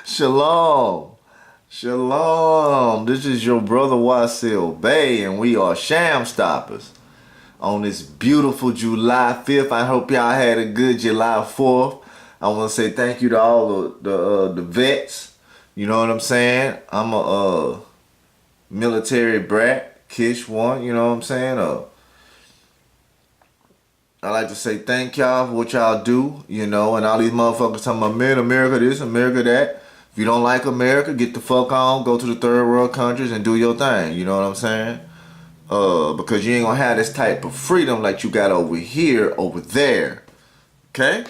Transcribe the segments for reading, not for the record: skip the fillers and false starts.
Shalom. Shalom. This is your brother Wasilkamilbey, and we are Shamstoppers. On this beautiful July 5th, I hope y'all had a good July 4th. I want to say thank you to all the vets. You know what I'm saying? I'm a military brat, Kish one. You know what I'm saying? I like to say thank y'all for what y'all do, you know, and all these motherfuckers talking about, man, America this, America that. If you don't like America, get the fuck on, go to the third world countries and do your thing, you know what I'm saying? Because you ain't gonna have this type of freedom like you got over here, over there, okay?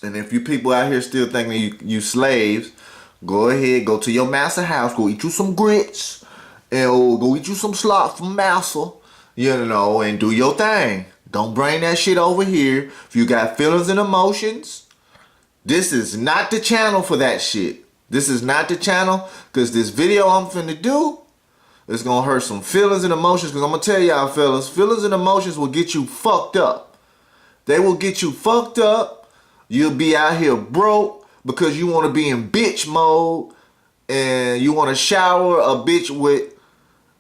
And if you people out here still thinking you slaves, go ahead, go to your master house, go eat you some grits. And go eat you some slop from massa, you know, and do your thing. Don't bring that shit over here. If you got feelings and emotions, this is not the channel for that shit. This is not the channel, because this video I'm finna do is gonna hurt some feelings and emotions, because I'm gonna tell y'all fellas, feelings and emotions will get you fucked up. They will get you fucked up. You'll be out here broke because you want to be in bitch mode and you want to shower a bitch with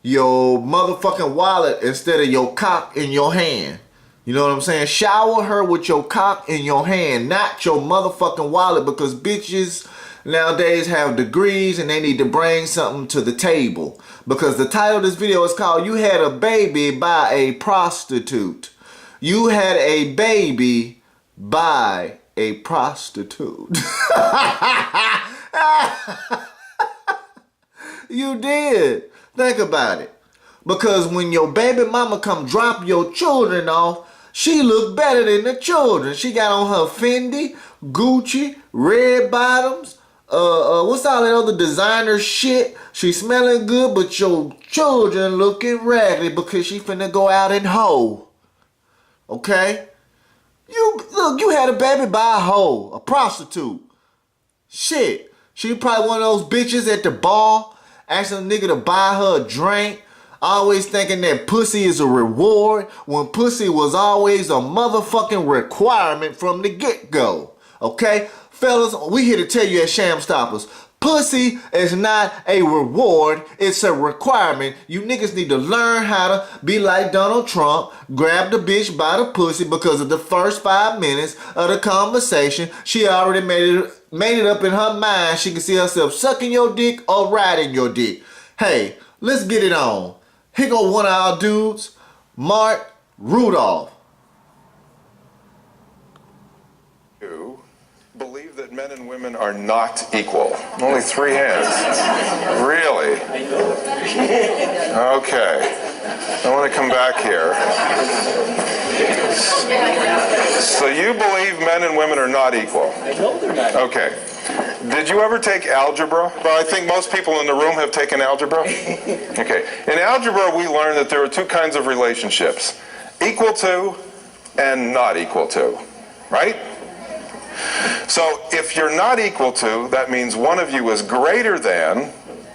your motherfucking wallet instead of your cock in your hand. You know what I'm saying? Shower her with your cock in your hand, not your motherfucking wallet, because bitches nowadays have degrees and they need to bring something to the table. Because the title of this video is called "You Had a Baby by a Prostitute." You had a baby by a prostitute. You did. Think about it. Because when your baby mama come drop your children off, she look better than the children. She got on her Fendi, Gucci, red bottoms, what's all that other designer shit? She smelling good, but your children looking raggedy because she finna go out and hoe. Okay? You had a baby by a hoe, a prostitute. Shit. She probably one of those bitches at the bar asking a nigga to buy her a drink, always thinking that pussy is a reward when pussy was always a motherfucking requirement from the get-go. Okay? Fellas, we here to tell you at Shamstoppers, pussy is not a reward, it's a requirement. You niggas need to learn how to be like Donald Trump, grab the bitch by the pussy, because of the first 5 minutes of the conversation, she already made it up in her mind. She can see herself sucking your dick or riding your dick. Hey, let's get it on. Here go one of our dudes, Mark Rudolph. Believe that men and women are not equal. Only 3 hands. Really? Okay. I want to come back here. So you believe men and women are not equal? No, they're not. Okay. Did you ever take algebra? Well, I think most people in the room have taken algebra. Okay. In algebra, we learned that there are 2 kinds of relationships. Equal to and not equal to. Right? So if you're not equal to, that means one of you is greater than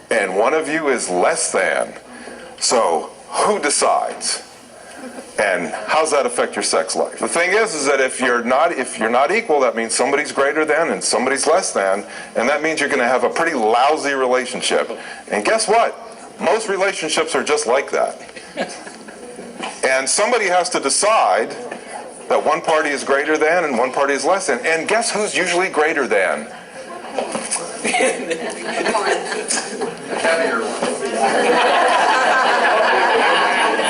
and one of you is less than. So who decides? And how does that affect your sex life? The thing is that if you're not equal, that means somebody's greater than and somebody's less than, and that means you're going to have a pretty lousy relationship. And guess what? Most relationships are just like that. And somebody has to decide that one party is greater than and one party is less than. And guess who's usually greater than?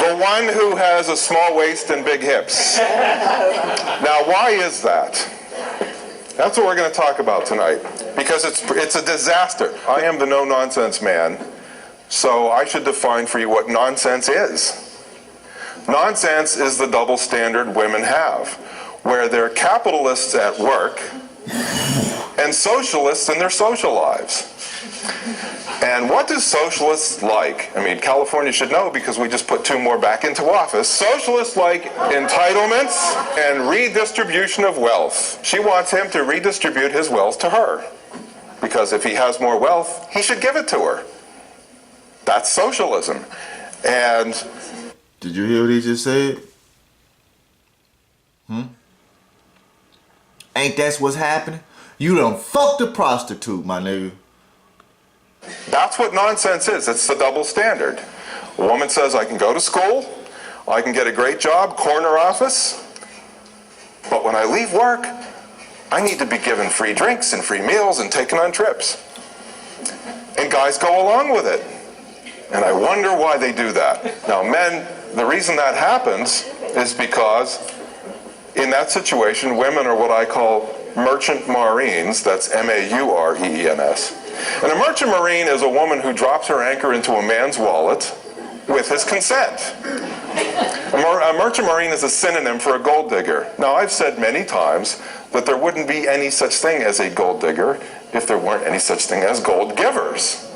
The one who has a small waist and big hips. Now, why is that? That's what we're going to talk about tonight. Because it's a disaster. I am the no-nonsense man, so I should define for you what nonsense is. Nonsense is the double standard women have, where they're capitalists at work and socialists in their social lives. And what do socialists like? I mean, California should know because we just put 2 more back into office. Socialists like entitlements and redistribution of wealth. She wants him to redistribute his wealth to her, because if he has more wealth, he should give it to her. That's socialism. And did you hear what he just said? Ain't that what's happening? You done fucked a prostitute, my nigga. That's what nonsense is. It's the double standard. A woman says, I can go to school, I can get a great job, corner office, but when I leave work, I need to be given free drinks and free meals and taken on trips. And guys go along with it. And I wonder why they do that. Now, men, the reason that happens is because in that situation, women are what I call merchant marines. That's M-A-U-R-E-E-N-S. And a merchant marine is a woman who drops her anchor into a man's wallet with his consent. A merchant marine is a synonym for a gold digger. Now, I've said many times that there wouldn't be any such thing as a gold digger if there weren't any such thing as gold givers.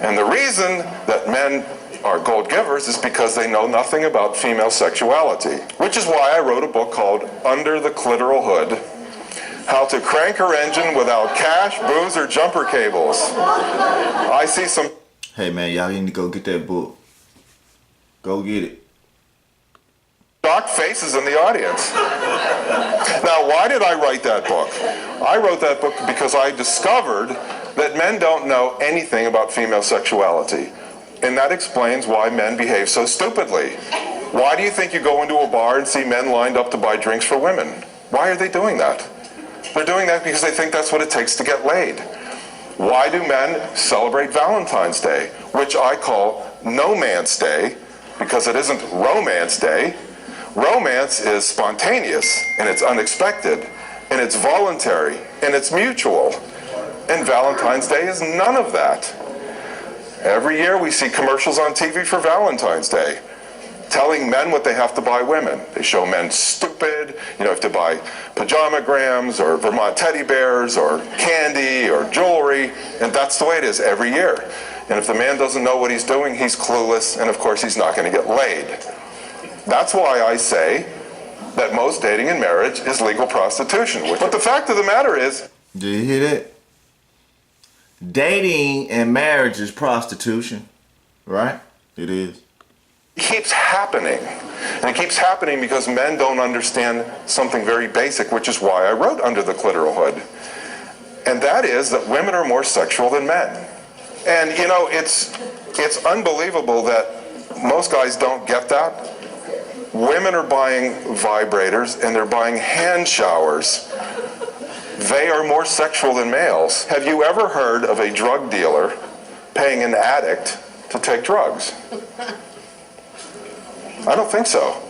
And the reason that men are gold givers is because they know nothing about female sexuality, which is why I wrote a book called Under the Clitoral Hood, How to Crank Her Engine Without Cash, Booze, or Jumper Cables. I see some... Hey man, y'all need to go get that book. Go get it. shocked faces in the audience. Now, why did I write that book? I wrote that book because I discovered that men don't know anything about female sexuality. And that explains why men behave so stupidly. Why do you think you go into a bar and see men lined up to buy drinks for women? Why are they doing that? They're doing that because they think that's what it takes to get laid. Why do men celebrate Valentine's Day, which I call No Man's Day, because it isn't Romance Day. Romance is spontaneous, and it's unexpected, and it's voluntary, and it's mutual. And Valentine's Day is none of that. Every year we see commercials on TV for Valentine's Day, telling men what they have to buy women. They show men stupid, you have to buy pajamagrams or Vermont teddy bears or candy or jewelry, and that's the way it is every year. And if the man doesn't know what he's doing, he's clueless, and of course he's not going to get laid. That's why I say that most dating in marriage is legal prostitution. But the fact of the matter is... Did you hear that? Dating and marriage is prostitution, right? It is. It keeps happening. And it keeps happening because men don't understand something very basic, which is why I wrote Under the Clitoral Hood. And that is that women are more sexual than men. And, you know, it's unbelievable that most guys don't get that. Women are buying vibrators and they're buying hand showers. They are more sexual than males. Have you ever heard of a drug dealer paying an addict to take drugs? I don't think so.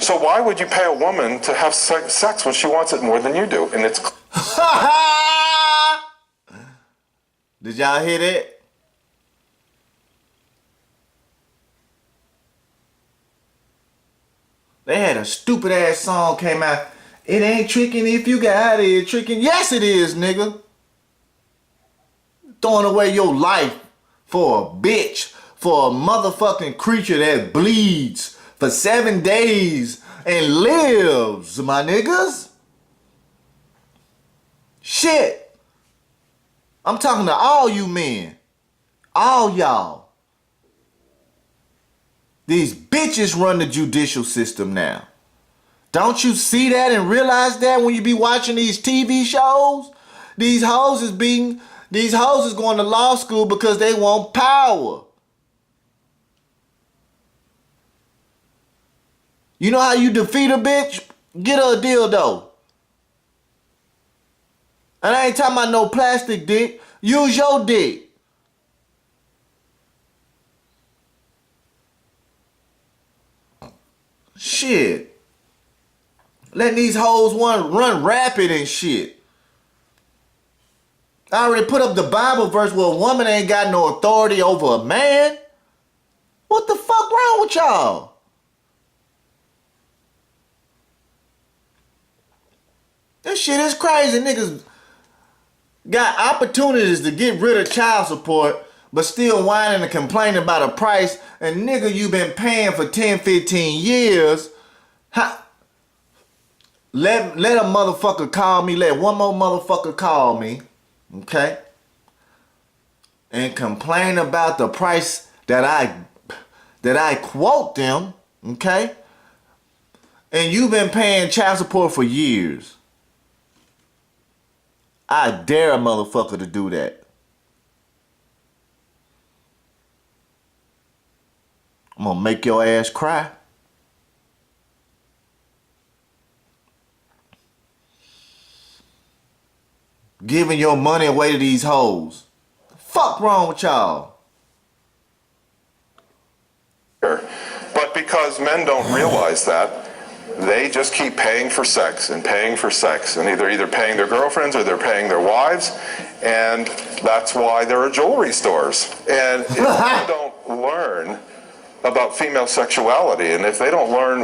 So why would you pay a woman to have sex when she wants it more than you do? And it's... Did y'all hear that? They had a stupid ass song came out. It ain't tricking if you got it. Tricking. Yes, it is, nigga. Throwing away your life for a bitch. For a motherfucking creature that bleeds for 7 days and lives, my niggas. Shit. I'm talking to all you men. All y'all. These bitches run the judicial system now. Don't you see that and realize that when you be watching these TV shows? These hoes is going to law school because they want power. You know how you defeat a bitch? Get her a dildo. And I ain't talking about no plastic dick. Use your dick. Shit. Letting these hoes run rapid and shit. I already put up the Bible verse where a woman ain't got no authority over a man. What the fuck wrong with y'all? This shit is crazy. Niggas got opportunities to get rid of child support, but still whining and complaining about a price. And nigga, you been paying for 10, 15 years. Let a motherfucker call me. Let one more motherfucker call me. Okay? And complain about the price that I quote them. Okay? and you've been paying child support for years, I dare a motherfucker to do that. I'm gonna make your ass cry. Giving your money away to these hoes. Fuck wrong with y'all? But because men don't realize that, they just keep paying for sex and paying for sex, and either paying their girlfriends or they're paying their wives, and that's why there are jewelry stores. And if they don't learn about female sexuality, and if they don't learn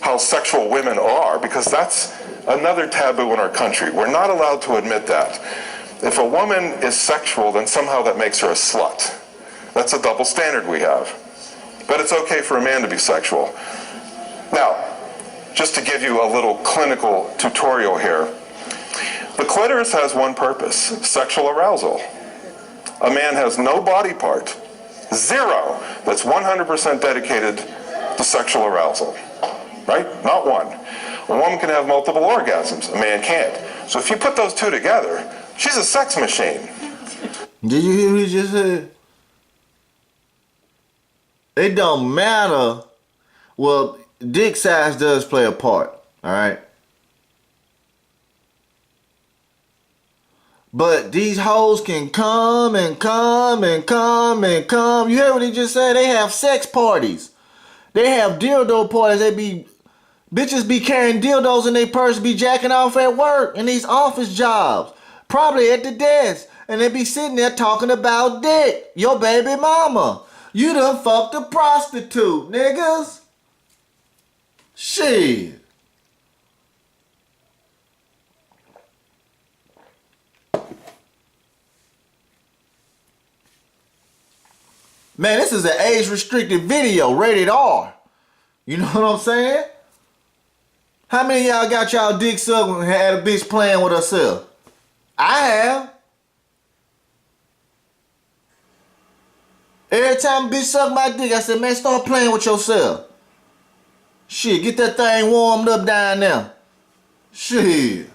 how sexual women are, because that's another taboo in our country. We're not allowed to admit that. If a woman is sexual, then somehow that makes her a slut. That's a double standard we have. But it's okay for a man to be sexual. Now, just to give you a little clinical tutorial here, the clitoris has one purpose: sexual arousal. A man has no body part, zero, that's 100% dedicated to sexual arousal. Right? Not one. A woman can have multiple orgasms. A man can't. So if you put those two together, she's a sex machine. Did you hear what he just said? It don't matter. Well, dick size does play a part, alright? But these hoes can come and come and come and come. You heard what he just said? They have sex parties. They have dildo parties. Bitches be carrying dildos in their purse, be jacking off at work in these office jobs. Probably at the desk. And they be sitting there talking about dick. Your baby mama. You done fucked a prostitute, niggas. Shit. Man, this is an age-restricted video, rated R. You know what I'm saying? How many of y'all got y'all dick sucked and had a bitch playing with herself? I have. Every time a bitch sucked my dick, I said, man, start playing with yourself. Shit, get that thing warmed up down there. Shit.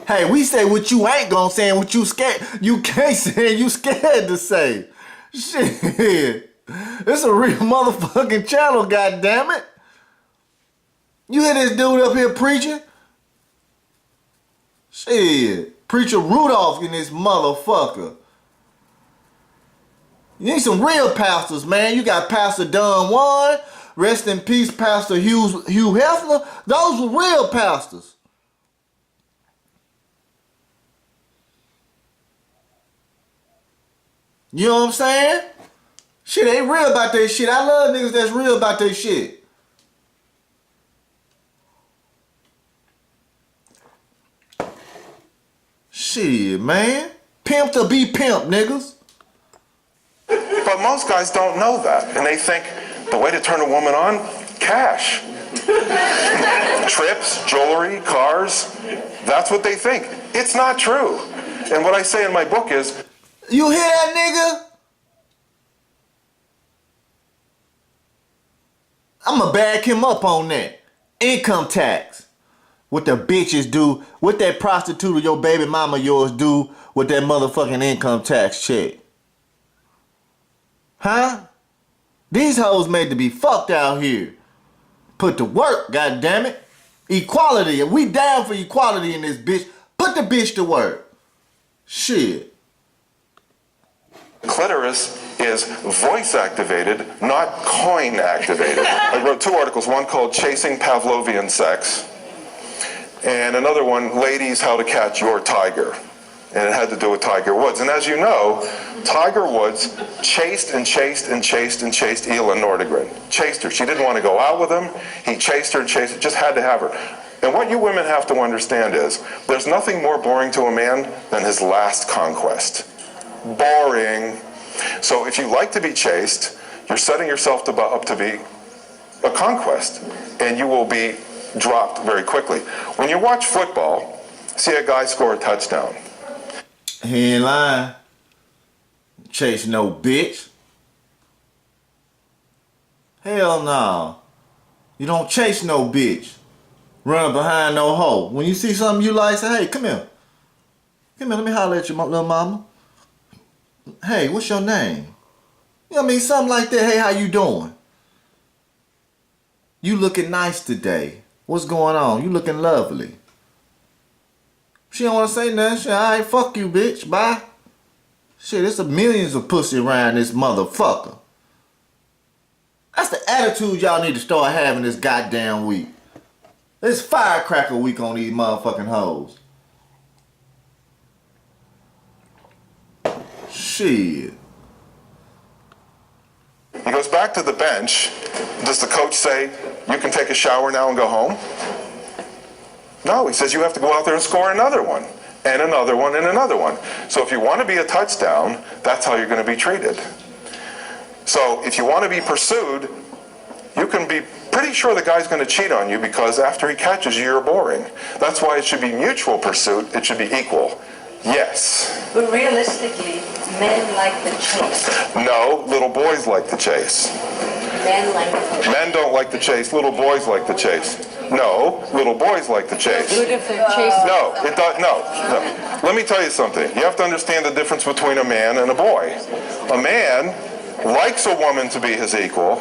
Hey, we say what you ain't gonna say and what you scared. You can't say and you scared to say. Shit. It's a real motherfucking channel, goddammit. You hear this dude up here preaching? Shit. Preacher Rudolph in this motherfucker. You need some real pastors, man. You got Pastor Don Juan. Rest in peace, Pastor Hugh Hefner. Those were real pastors. You know what I'm saying? Shit ain't real about that shit. I love niggas that's real about that shit. Shit, man. Pimp to be pimp, niggas. But most guys don't know that. And they think the way to turn a woman on, cash. Trips, jewelry, cars. That's what they think. It's not true. And what I say in my book is, you hear that, nigga? I'ma back him up on that. Income tax. What the bitches do, what that prostitute or your baby mama yours do with that motherfucking income tax check. Huh? These hoes made to be fucked out here. Put to work, goddammit. Equality, and we down for equality in this bitch. Put the bitch to work. Shit. clitoris is voice activated, not coin activated. I wrote 2 articles, one called Chasing Pavlovian Sex, and another one, Ladies, How to Catch Your Tiger. And it had to do with Tiger Woods. And as you know, Tiger Woods chased and chased and chased and chased Ela Nordegren. Chased her. She didn't want to go out with him. He chased her and chased her, just had to have her. And what you women have to understand is, there's nothing more boring to a man than his last conquest. Boring. So if you like to be chased, you're setting yourself up to be a conquest, and you will be dropped very quickly. When you watch football, see a guy score a touchdown. He ain't lying. Chase no bitch. Hell no. You don't chase no bitch. Run behind no hoe. When you see something you like, say, hey, come here. Come here, let me holler at your little mama. Hey, what's your name? You know what I mean? Something like that. Hey, how you doing? You looking nice today. What's going on? You looking lovely. She don't want to say nothing. She, alright, fuck you, bitch. Bye. Shit, there's millions of pussy around this motherfucker. That's the attitude y'all need to start having this goddamn week. It's firecracker week on these motherfucking hoes. Shit. He goes back to the bench. Does the coach say, you can take a shower now and go home? No, he says you have to go out there and score another one, and another one, and another one. So if you want to be a touchdown, that's how you're going to be treated. So if you want to be pursued, you can be pretty sure the guy's going to cheat on you because after he catches you, you're boring. That's why it should be mutual pursuit. It should be equal. Yes. But realistically, men like the chase. No, little boys like the chase. Men like the chase. Men don't like the chase. Little boys like the chase. No, little boys like the chase. Good if they're chasing. No, it does. No. Let me tell you something. You have to understand the difference between a man and a boy. A man likes a woman to be his equal,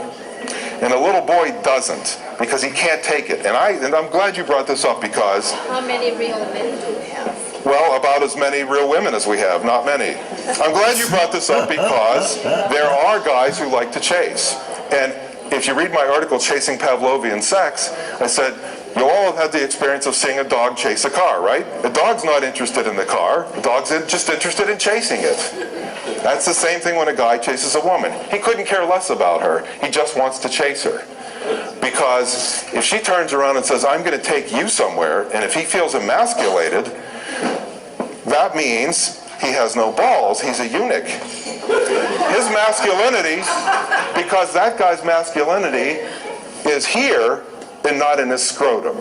and a little boy doesn't because he can't take it. And I'm glad you brought this up because. How many real men do we have? Well, about as many real women as we have, not many. I'm glad you brought this up because there are guys who like to chase. And if you read my article, Chasing Pavlovian Sex, I said, you all have had the experience of seeing a dog chase a car, right? The dog's not interested in the car. The dog's just interested in chasing it. That's the same thing when a guy chases a woman. He couldn't care less about her. He just wants to chase her. Because if she turns around and says, I'm going to take you somewhere, and if he feels emasculated, that means he has no balls. He's a eunuch. His masculinity, because that guy's masculinity is here and not in his scrotum.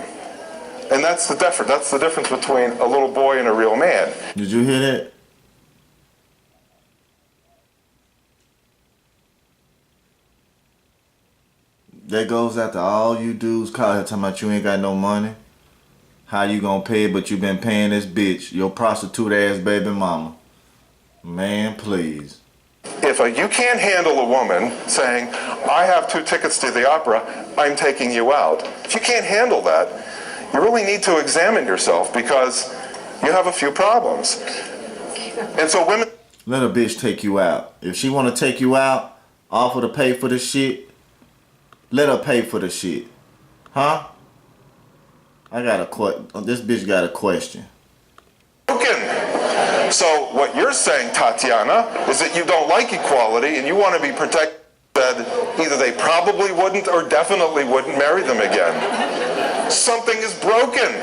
And that's the difference. That's the difference between a little boy and a real man. Did you hear that? That goes after all you dudes call here talking about you ain't got no money. How you gonna pay it, but you been paying this bitch, your prostitute ass baby mama. Man, please. If you can't handle a woman saying, I have 2 tickets to the opera, I'm taking you out. If you can't handle that, you really need to examine yourself because you have a few problems. And so women... Let a bitch take you out. If she wanna take you out, offer to pay for the shit, let her pay for the shit. Huh? This bitch got a question. So what you're saying, Tatiana, is that you don't like equality and you want to be protected. Either they probably wouldn't or definitely wouldn't marry them again. Something is broken.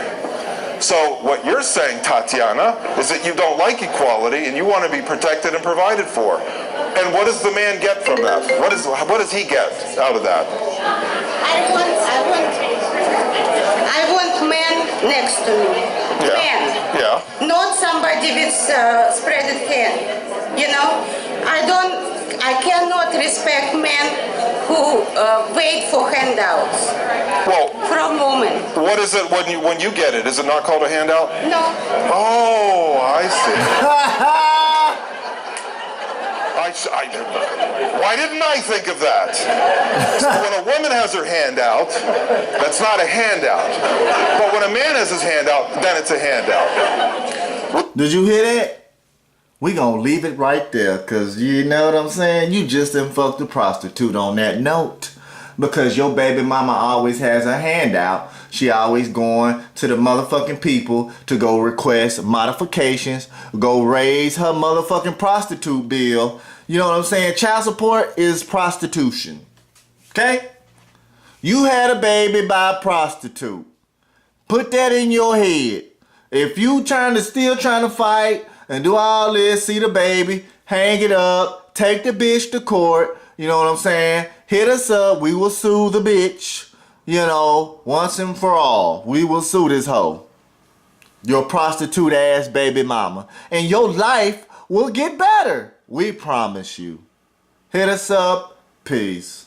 So what you're saying, Tatiana, is that you don't like equality and you want to be protected and provided for. And what does the man get from that? What does he get out of that? I want men next to me. Yeah. Men. Yeah. Not somebody with spreaded hand. You know, I cannot respect men who wait for handouts. Well, From women. what is it when you get it? Is it not called a handout? No. Oh, I see. Why didn't I think of that? So when a woman has her hand out, that's not a handout. But when a man has his hand out, then it's a handout. Did you hear that? We gonna leave it right there, cause you know what I'm saying? You just done fucked the prostitute on that note. Because your baby mama always has a handout. She always going to the motherfucking people to go request modifications, go raise her motherfucking prostitute bill. You know what I'm saying? Child support is prostitution. Okay? You had a baby by a prostitute. Put that in your head. If you still trying to fight and do all this, see the baby, hang it up, take the bitch to court, you know what I'm saying? Hit us up, we will sue the bitch, you know, once and for all. We will sue this hoe. Your prostitute ass baby mama. And your life will get better. We promise you. Hit us up. Peace.